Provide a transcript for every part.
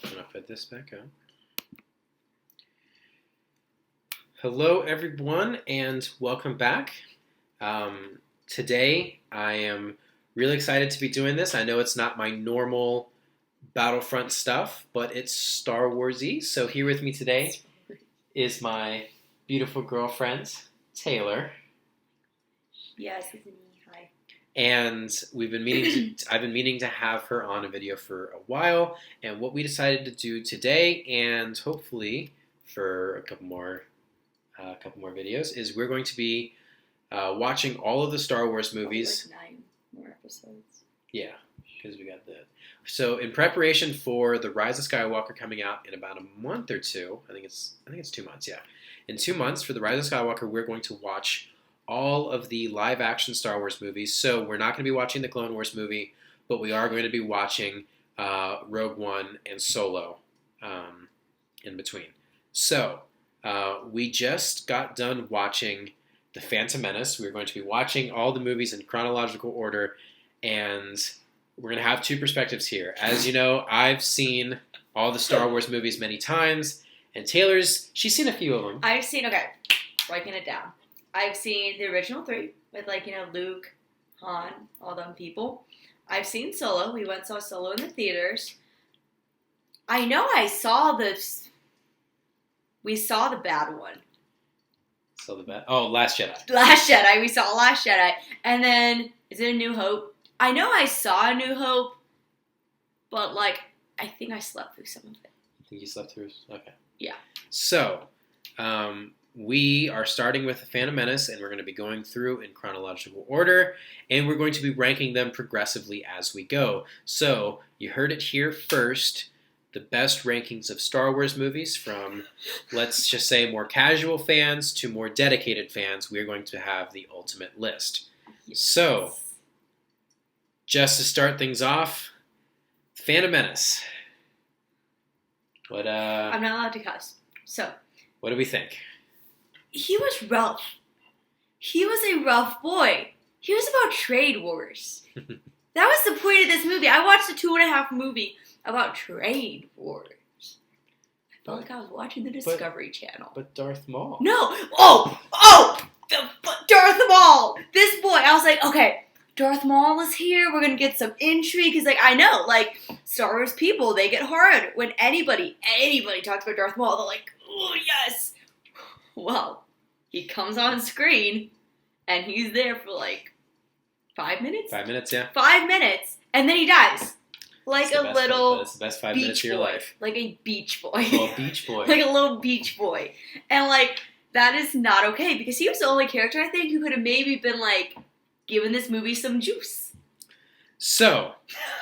I'm going to put this back on. Hello, everyone, and welcome back. Today, I am really excited to be doing this. I know it's not my normal Battlefront stuff, but it's Star Wars-y. So here with me today is my beautiful girlfriend, Taylor. Yes, it's me. Hi. And I've been meaning to have her on a video for a while. And what we decided to do today, and hopefully for a couple more videos, is we're going to be watching all of the Star Wars movies. Like 9 more episodes. Yeah, because we got the. So in preparation for the Rise of Skywalker coming out in about a month or two, I think it's 2 months. Yeah, in 2 months for the Rise of Skywalker, we're going to watch all of the live-action Star Wars movies. So we're not going to be watching the Clone Wars movie, but we are going to be watching Rogue One and Solo in between. So we just got done watching The Phantom Menace. We're going to be watching all the movies in chronological order, and we're going to have two perspectives here. As you know, I've seen all the Star Wars movies many times, and she's seen a few of them. I've seen, breaking it down. I've seen the original 3 with, Luke, Han, all them people. I've seen Solo. We went and saw Solo in the theaters. I know we saw the bad one. So the bad. Oh, Last Jedi. Last Jedi. We saw Last Jedi. And then, is it A New Hope? I know I saw A New Hope, but, I think I slept through some of it. You think you slept through? Okay. Yeah. So, we are starting with The Phantom Menace, and we're going to be going through in chronological order, and we're going to be ranking them progressively as we go. So, you heard it here first. The best rankings of Star Wars movies from, let's just say, more casual fans to more dedicated fans. We're going to have the ultimate list. Yes. So, just to start things off, Phantom Menace. I'm not allowed to cuss. So, what do we think? He was rough. He was a rough boy. He was about trade wars. That was the point of this movie. I watched a 2.5 movie about trade wars. I felt like I was watching the Discovery Channel. But Darth Maul. No. Darth Maul. This boy. I was like, okay, Darth Maul is here. We're going to get some intrigue. Because, I know, Star Wars people, they get hard when anybody talks about Darth Maul. They're like, oh, yes. Well, he comes on screen, and he's there for, 5 minutes? 5 minutes, yeah. 5 minutes, and then he dies. It's the best 5 minutes of your life. Like a beach boy. Oh, beach boy. Like a little beach boy. And, that is not okay, because he was the only character, I think, who could have maybe been, giving this movie some juice. So,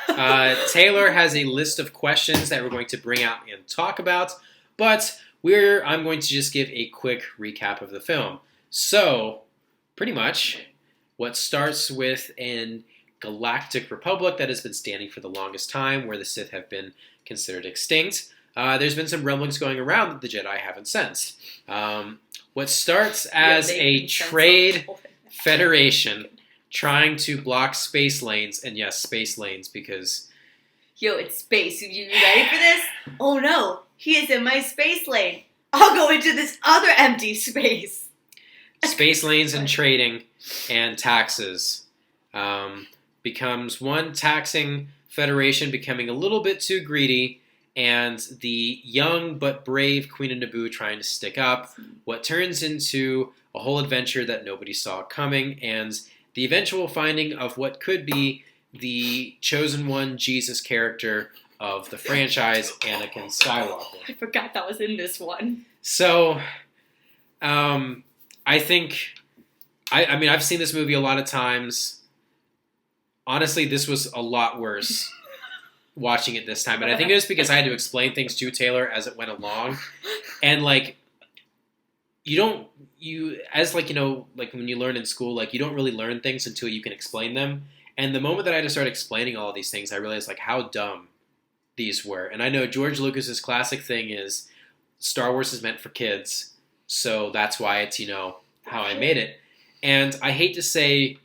Taylor has a list of questions that we're going to bring out and talk about, but I'm going to just give a quick recap of the film. So, pretty much, what starts with an galactic republic that has been standing for the longest time, where the Sith have been considered extinct. There's been some rumblings going around that the Jedi haven't sensed. What starts as a trade federation trying to block space lanes, and yes, space lanes, because... Yo, it's space. You ready for this? Oh no, he is in my space lane. I'll go into this other empty space. Space lanes and trading and taxes becomes one taxing federation becoming a little bit too greedy, and the young but brave Queen of Naboo trying to stick up, what turns into a whole adventure that nobody saw coming, and the eventual finding of what could be the chosen one Jesus character of the franchise, Anakin Skywalker. I forgot that was in this one. So, I think, I've seen this movie a lot of times. Honestly, this was a lot worse watching it this time. And I think it was because I had to explain things to Taylor as it went along. And, when you learn in school, you don't really learn things until you can explain them. And the moment that I had to start explaining all of these things, I realized, how dumb these were. And I know George Lucas's classic thing is Star Wars is meant for kids. So that's why it's, how I made it. And I hate to say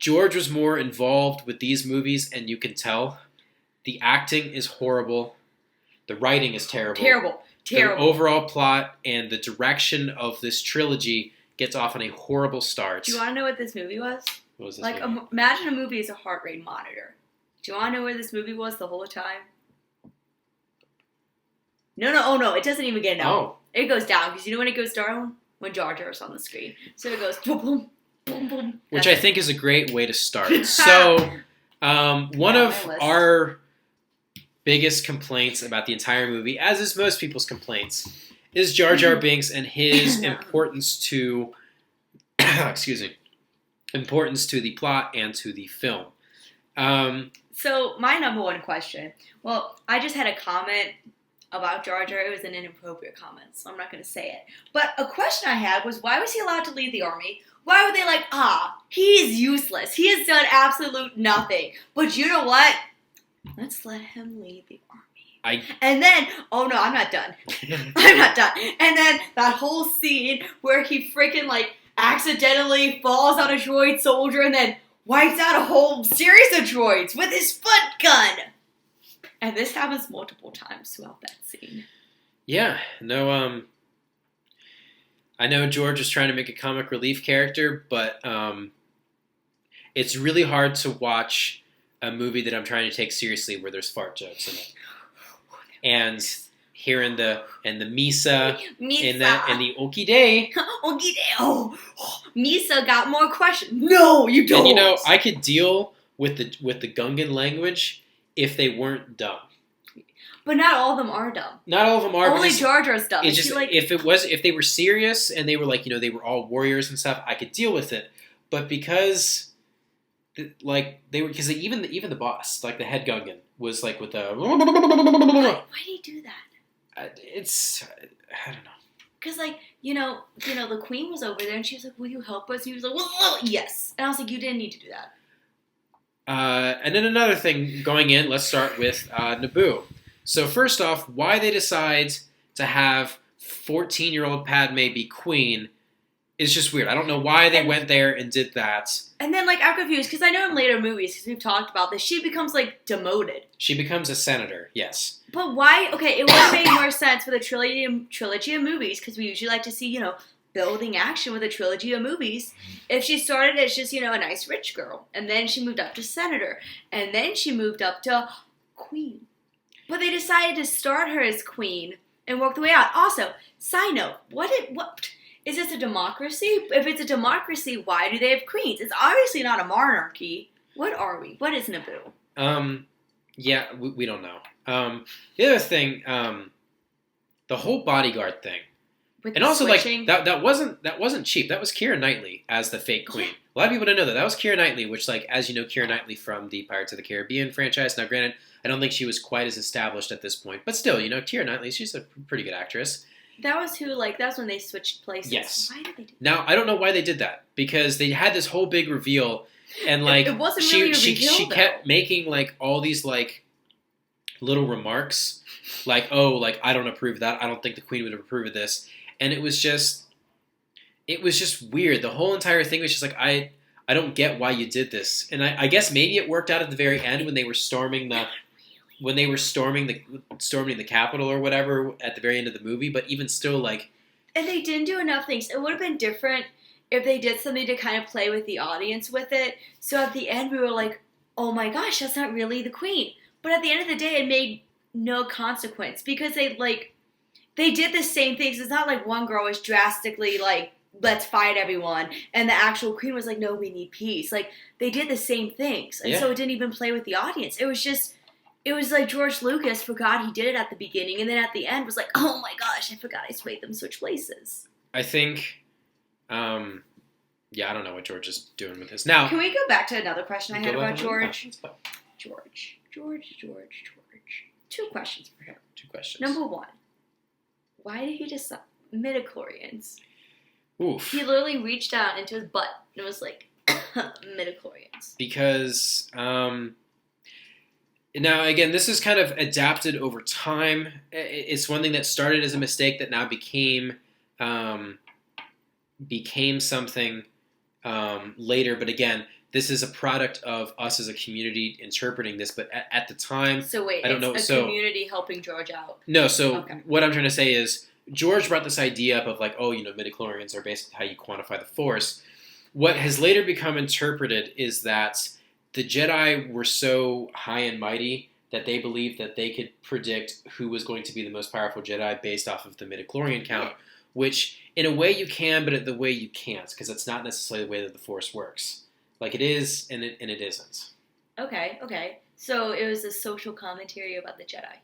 George was more involved with these movies, and you can tell The acting is horrible. The writing is terrible. Terrible. The overall plot and the direction of this trilogy gets off on a horrible start. Do you want to know what this movie was? What was this Like, movie? imagine a movie as a heart rate monitor. Do you want to know where this movie was the whole time? No, it doesn't even get Oh. It goes down, because you know when it goes down? When Jar Jar's on the screen. So it goes boom, boom, boom, boom. Which I think is a great way to start. So, one of our biggest complaints about the entire movie, as is most people's complaints, is Jar Jar Binks and his importance to, importance to the plot and to the film. So my number one question, well, I just had a comment about Jar Jar. It was an inappropriate comment, so I'm not going to say it. But a question I had was, why was he allowed to leave the army? Why were they like, he's useless. He has done absolute nothing. But you know what? Let's let him leave the army. And then, oh no, I'm not done. I'm not done. And then that whole scene where he freaking like accidentally falls on a droid soldier and then wipes out a whole series of droids with his foot gun. And this happens multiple times throughout that scene. Yeah, no, I know George is trying to make a comic relief character, but it's really hard to watch a movie that I'm trying to take seriously where there's fart jokes in it. And hearing the Misa. And the Okie Day. Okie Day. Oh, Misa got more questions. No, you don't. And you know, I could deal with the Gungan language if they weren't dumb. But not all of them are dumb. Not all of them are. Only Jar Jar's dumb. It's just if they were serious and they were like, they were all warriors and stuff, I could deal with it. But because even the boss, like the head Gungan, was like with the. Why did he do that? I don't know. Because the queen was over there and she was like, "Will you help us?" And he was like, "Well, yes." And I was like, "You didn't need to do that." And then another thing going in. Let's start with Naboo. So first off, why they decide to have 14-year-old Padme be queen is just weird. I don't know why they went there and did that. And then, I'm confused, because I know in later movies, because we've talked about this, she becomes, demoted. She becomes a senator, yes. But why? Okay, it would have made more sense with a trilogy of movies, because we usually like to see, building action with a trilogy of movies. If she started as just, a nice rich girl, and then she moved up to senator, and then she moved up to queen. But they decided to start her as queen and work the way out. Also, side note, what is this a democracy? If it's a democracy, why do they have queens? It's obviously not a monarchy. What are we? What is Naboo? Yeah, we don't know. The other thing, the whole bodyguard thing. With and also, switching. that wasn't cheap. That was Keira Knightley as the fake queen. A lot of people don't know that. That was Keira Knightley, which, as you know, Keira Knightley from the Pirates of the Caribbean franchise. Now, granted, I don't think she was quite as established at this point. But still, Keira Knightley, she's a pretty good actress. That was that's when they switched places. Yes. Why did they do that? Now, I don't know why they did that. Because they had this whole big reveal. And, it wasn't really a reveal, she kept making, all these, little remarks. I don't approve of that. I don't think the queen would approve of this. And it was just weird. The whole entire thing was just I don't get why you did this. And I guess maybe it worked out at the very end when they were storming the Capitol or whatever at the very end of the movie. But even still, And they didn't do enough things. It would have been different if they did something to kind of play with the audience with it. So at the end we were like, oh my gosh, that's not really the queen. But at the end of the day, it made no consequence because they did the same things. It's not like one girl was drastically let's fight everyone. And the actual queen was like, no, we need peace. They did the same things. And so it didn't even play with the audience. It was like George Lucas forgot he did it at the beginning. And then at the end was like, oh my gosh, I forgot I made them switch places. I think, I don't know what George is doing with this. Now, can we go back to another question I had about George? George. 2 questions for him. 2 questions. Number 1. Why did he decide midichlorians? Oof. He literally reached out into his butt and was like, midichlorians. Because, now again, this is kind of adapted over time. It's one thing that started as a mistake that now became something later. But again, this is a product of us as a community interpreting this. But at the time, So wait, I don't know. It's a So community helping George out. no. So Okay. what I'm trying to say is George brought this idea up of like, oh, midichlorians are basically how you quantify the Force. What has later become interpreted is that the Jedi were so high and mighty that they believed that they could predict who was going to be the most powerful Jedi based off of the midichlorian count, which in a way you can, but in the way you can't, because it's not necessarily the way that the Force works. Like it is, and it isn't. Okay. So it was a social commentary about the Jedi.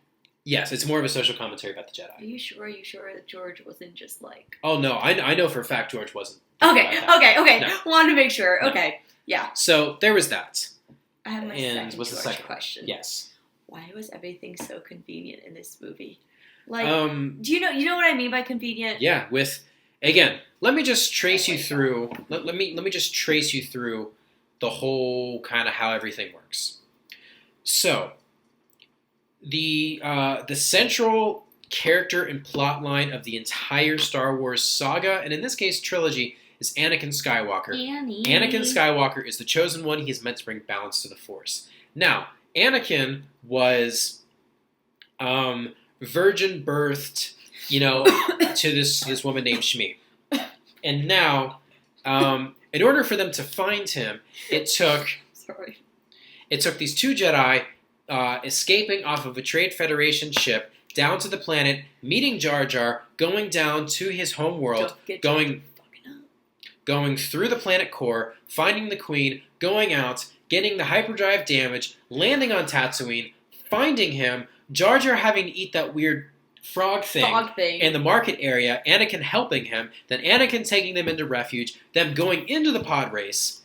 Yes, it's more of a social commentary about the Jedi. Are you sure? That George wasn't just like... Oh, no, I know for a fact George wasn't. Okay. No. Wanted to make sure. No. Okay, yeah. So there was that. I have my And second what's the George second question. Yes. Why was everything so convenient in this movie? Like, do you know what I mean by convenient? Yeah, again, let me just trace you God. through. Let me just trace you through the whole kind of how everything works. So, the central character and plot line of the entire Star Wars saga, and in this case trilogy, is Anakin Skywalker. Anakin Skywalker is the chosen one. He is meant to bring balance to the Force. Now, Anakin was virgin birthed, to this woman named Shmi. And now, in order for them to find him, it took these two Jedi escaping off of a Trade Federation ship down to the planet, meeting Jar Jar, going down to his home world, going through the planet core, finding the Queen, going out, getting the hyperdrive damage, landing on Tatooine, finding him, Jar Jar having to eat that weird frog thing in the market area, Anakin helping him, then Anakin taking them into refuge, them going into the pod race.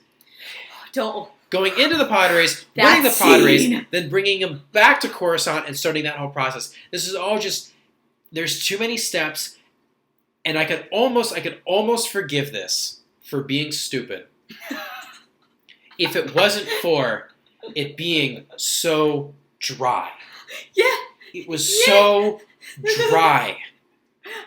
Going into the pod race, winning the pod race, then bringing him back to Coruscant and starting that whole process. This is all just, there's too many steps, and I could almost forgive this for being stupid if it wasn't for it being so dry. Yeah. It was so dry.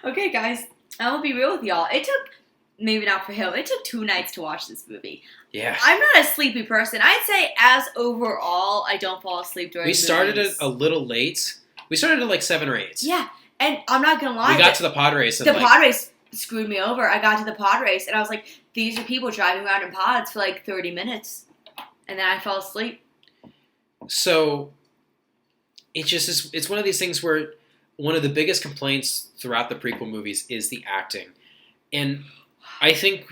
Okay, guys, I will be real with y'all. It took, maybe not for him, it took 2 nights to watch this movie. Yeah. I'm not a sleepy person. I'd say as overall, I don't fall asleep during We started movies. it a little late. We started at like 7 or 8. Yeah, and I'm not going to lie. We got to the pod race. And pod race screwed me over. I got to the pod race, and I was like, these are people driving around in pods for like 30 minutes. And then I fell asleep. So, it just is, it's one of these things where one of the biggest complaints throughout the prequel movies is the acting. And I think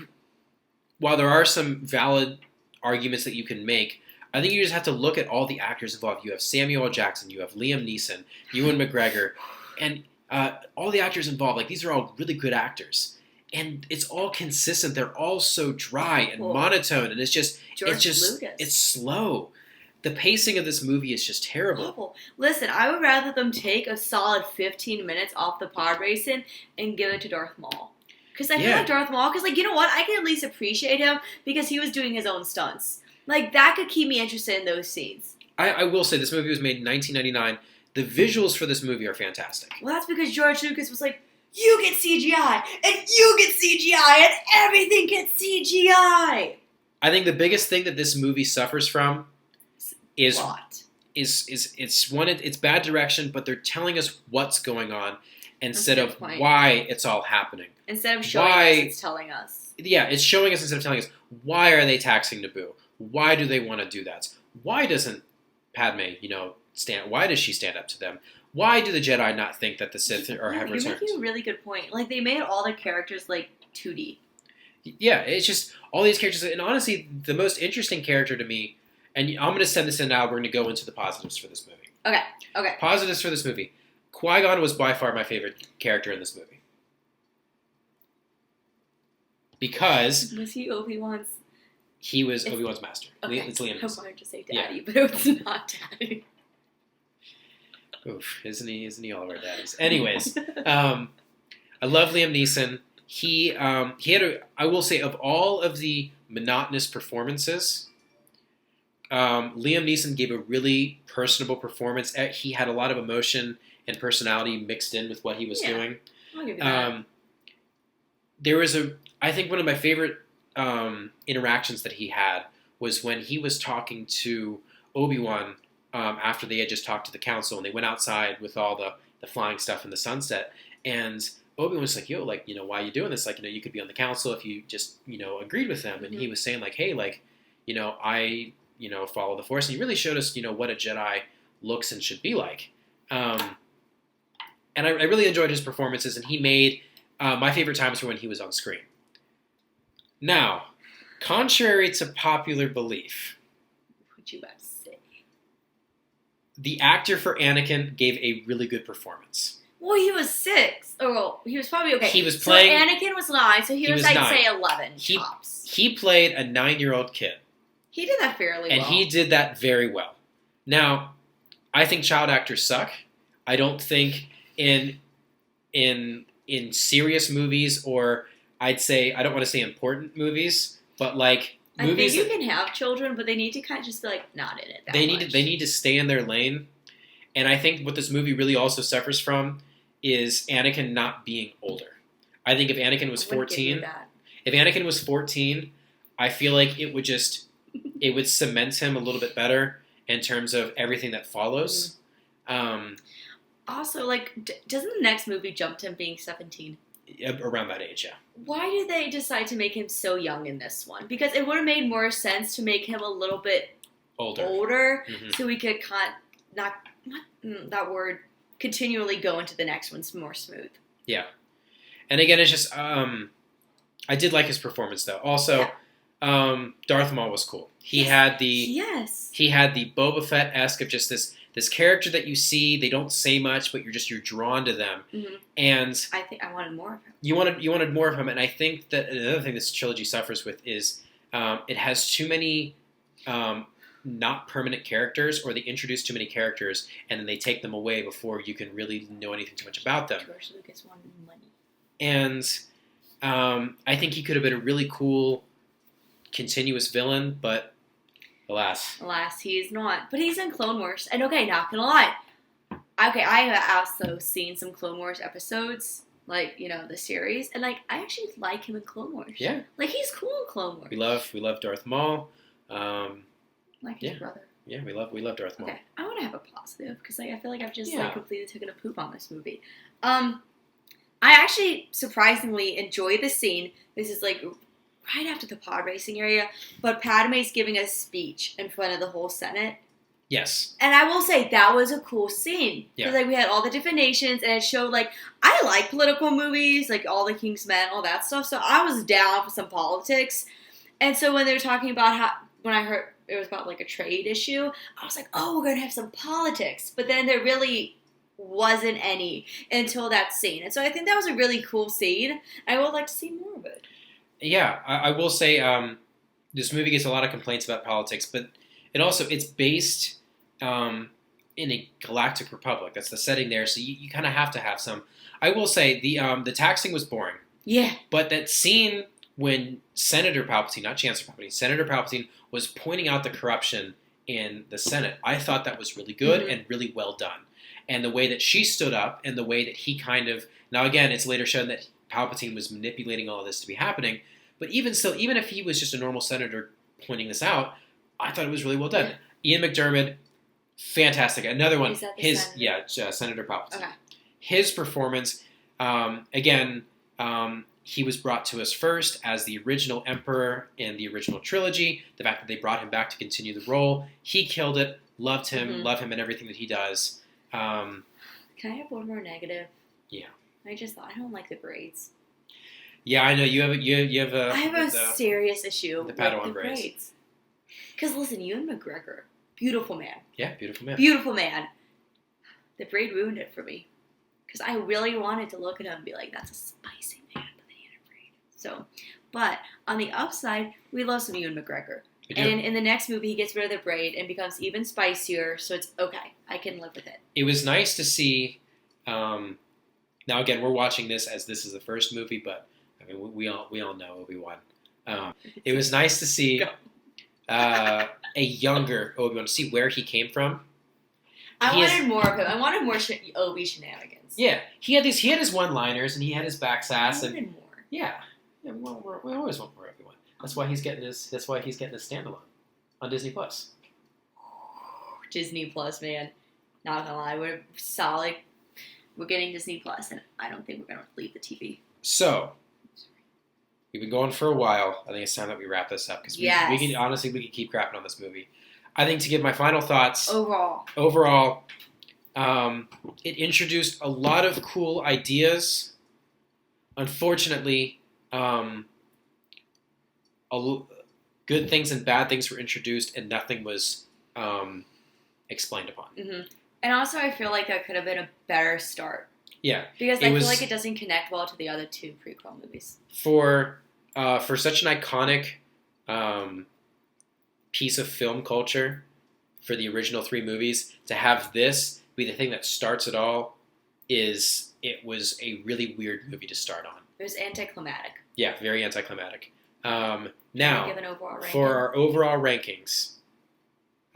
while there are some valid arguments that you can make, I think you just have to look at all the actors involved. You have Samuel L. Jackson, you have Liam Neeson, Ewan McGregor, and all the actors involved. Like, these are all really good actors. And it's all consistent. They're all so dry and monotone. And it's just, it's slow. The pacing of this movie is just terrible. Awful. Listen, I would rather them take a solid 15 minutes off the pod racing and give it to Darth Maul. Because I feel like Darth Maul, because, like, you know what? I can at least appreciate him because he was doing his own stunts. Like, that could keep me interested in those scenes. I will say, this movie was made in 1999. The visuals for this movie are fantastic. Well, that's because George Lucas was like, you get CGI, and you get CGI, and everything gets CGI. I think the biggest thing that this movie suffers from is Plot. It's bad direction, but they're telling us what's going on instead of why it's all happening. Instead of showing us, it's telling us. Yeah, it's showing us instead of telling us. Why are they taxing Naboo? Why do they want to do that? Why doesn't Padme, why does she stand up to them? Why do the Jedi not think that the Sith have returned? You're making a really good point. Like, they made all the characters, like, 2D. Yeah, it's just all these characters. And honestly, the most interesting character to me, and I'm going to send this in now, we're going to go into the positives for this movie. Okay. Positives for this movie. Qui-Gon was by far my favorite character in this movie. Because... Was he Obi-Wan's... He was Obi-Wan's master. Okay. It's Liam Neeson. I wanted to say daddy, but it's not daddy. Oof, isn't he all of our daddies? Anyways, I love Liam Neeson. He had I will say, of all of the monotonous performances, Liam Neeson gave a really personable performance. He had a lot of emotion and personality mixed in with what he was doing. I'll give you that. There was I think one of my favorite interactions that he had was when he was talking to Obi-Wan after they had just talked to the council, and they went outside with all the flying stuff in the sunset, and Obi-Wan was like, yo, like, you know, why are you doing this? Like, you know, you could be on the council if you just, you know, agreed with them. And he was saying, like, hey, like, you know, I, you know, follow the Force. And he really showed us, you know, what a Jedi looks and should be like. And I really enjoyed his performances, and he made my favorite times were when he was on screen. Now, contrary to popular belief, What you about to say? The actor for Anakin gave a really good performance. Well, he was 6. Oh, well, he was probably okay. He was playing. So Anakin was 9, so he was I'd 9. say 11 tops. He played a 9-year-old kid. He did that fairly well. And he did that very well. Now, I think child actors suck. I don't think in serious movies, or I'd say, I don't want to say important movies, but like movies. I think you can have children, but they need to kind of just be like not in it. They need to stay in their lane. And I think what this movie really also suffers from is Anakin not being older. I think if Anakin was 14, I feel like it would cement him a little bit better in terms of everything that follows. Also, like, doesn't the next movie jump to him being 17? Around that age, yeah. Why did they decide to make him so young in this one? Because it would have made more sense to make him a little bit older so we could continually go into the next one's more smooth. Yeah. And again, it's just, I did like his performance, though. Also, Darth Maul was cool. He had the Boba Fett-esque of just this character that you see. They don't say much, but you're drawn to them. And I think I wanted more of him. You wanted more of him, and I think that another thing this trilogy suffers with is it has too many not permanent characters, or they introduce too many characters, and then they take them away before you can really know anything too much about them. George Lucas wanted money. And I think he could have been a really cool, continuous villain, but alas. Alas, he is not. But he's in Clone Wars. And okay, not gonna lie. Okay, I have also seen some Clone Wars episodes, like, you know, the series, and like I actually like him in Clone Wars. Yeah. Like he's cool in Clone Wars. We love Darth Maul. Like his brother. Yeah, we love Darth Maul. Okay, I want to have a positive because like I feel like I've just like completely taken a poop on this movie. I actually surprisingly enjoyed the scene. This is like right after the pod racing area, but Padme's giving a speech in front of the whole Senate. Yes. And I will say that was a cool scene. Yeah. Because like we had all the different nations, and it showed like I like political movies, like All the King's Men, all that stuff. So I was down for some politics. And so when they were talking about when I heard it was about like a trade issue, I was like, oh, we're gonna have some politics. But then there really wasn't any until that scene. And so I think that was a really cool scene. I would like to see more of it. Yeah, I will say this movie gets a lot of complaints about politics, but it's based in a galactic republic. That's the setting there, so you kind of have to have some. I will say the taxing was boring. Yeah. But that scene when Senator Palpatine, not Chancellor Palpatine, Senator Palpatine was pointing out the corruption in the Senate, I thought that was really good and really well done. And the way that she stood up and the way that he kind of... Now, again, it's later shown that Palpatine was manipulating all of this to be happening. But even still, even if he was just a normal senator pointing this out, I thought it was really well done. Yeah. Ian McDiarmid, fantastic. Another one. Is that the senator? Senator Palpatine. Okay. His performance, he was brought to us first as the original Emperor in the original trilogy. The fact that they brought him back to continue the role, he killed it. Loved him. Love him in everything that he does. Can I have one more negative? Yeah. I don't like the braids. Yeah, I know you have I have a serious issue with the Padawan braids. Because listen, Ewan McGregor, beautiful man. Yeah, beautiful man. Beautiful man. The braid ruined it for me. Because I really wanted to look at him and be like, that's a spicy man, but then he had a braid. So, but on the upside, we love some Ewan McGregor. And in the next movie, he gets rid of the braid and becomes even spicier, so it's okay. I can live with it. It was nice to see... now, again, we're watching this as this is the first movie, but I mean, we all know Obi-Wan. It was nice to see a younger Obi-Wan, to see where he came from. I wanted more of him. I wanted more Obi shenanigans. Yeah, he had his one-liners and he had his back sass. I wanted more. Yeah, we always want more Obi-Wan. That's why he's getting his standalone. on Disney Plus. Disney Plus, man. Not gonna lie, we're solid. We're getting Disney Plus, and I don't think we're gonna leave the TV. So, we've been going for a while. I think it's time that we wrap this up because we can honestly we can keep crapping on this movie. I think to give my final thoughts overall, it introduced a lot of cool ideas. Unfortunately, good things and bad things were introduced, and nothing was explained upon. Mm-hmm. And also, I feel like that could have been a better start. Yeah, because I feel like it doesn't connect well to the other two prequel movies. For such an iconic piece of film culture, for the original 3 movies, to have this be the thing that starts it all, it was a really weird movie to start on. It was anticlimactic. Yeah, very anticlimactic. Now, give an overall ranking? For our overall rankings,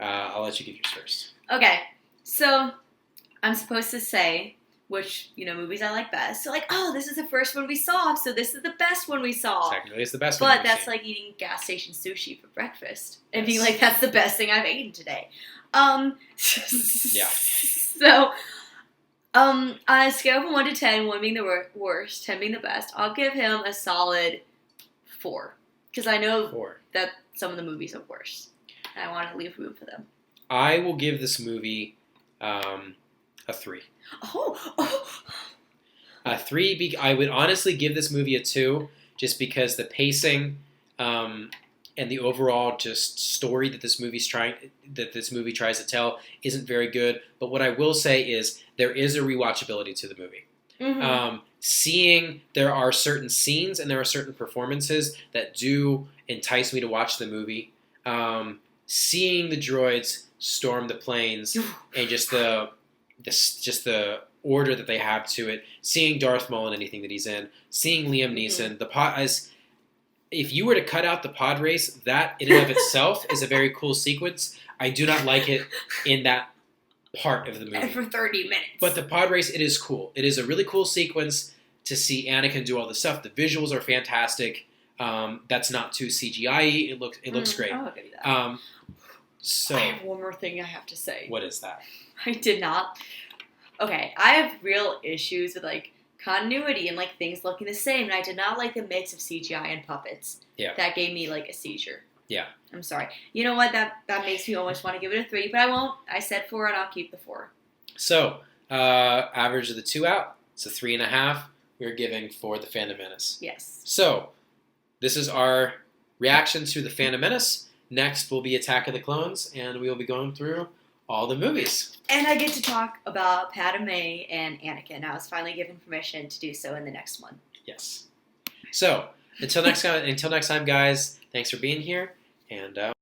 I'll let you give yours first. Okay, so I'm supposed to say which, movies I like best. So, this is the first one we saw, so this is the best one we saw. Technically, it's the best one. But that's like eating gas station sushi for breakfast and being like, that's the best thing I've eaten today. Yeah. So, on a scale from 1 to 10, 1 being the worst, 10 being the best, I'll give him a solid 4. Because I know that some of the movies are worse. And I want to leave room for them. I will give this movie a 3. A 3. I would honestly give this movie a 2, just because the pacing and the overall just story that this movie tries to tell isn't very good. But what I will say is there is a rewatchability to the movie. Mm-hmm. There are certain scenes and there are certain performances that do entice me to watch the movie. Seeing the droids storm the planes and just the order that they have to it, seeing Darth Maul in anything that he's in, seeing Liam Neeson, if you were to cut out the pod race, that in and of itself is a very cool sequence. I do not like it in that part of the movie. And for 30 minutes. But the pod race, it is cool. It is a really cool sequence to see Anakin do all this stuff. The visuals are fantastic. That's not too CGI-y. It looks great. I'll give you that. So I have one more thing I have to say. What is that? I did not. Okay, I have real issues with continuity and things looking the same, and I did not like the mix of CGI and puppets. Yeah. That gave me a seizure. Yeah. I'm sorry. You know what? That makes me almost want to give it a 3, but I won't. I said 4, and I'll keep the 4. So, average of the 2 out, it's a 3.5. We're giving for The Phantom Menace. Yes. So, this is our reaction to The Phantom Menace. Next will be Attack of the Clones, and we will be going through all the movies. And I get to talk about Padme and Anakin. I was finally given permission to do so in the next one. Yes. So, until next time, guys, thanks for being here, and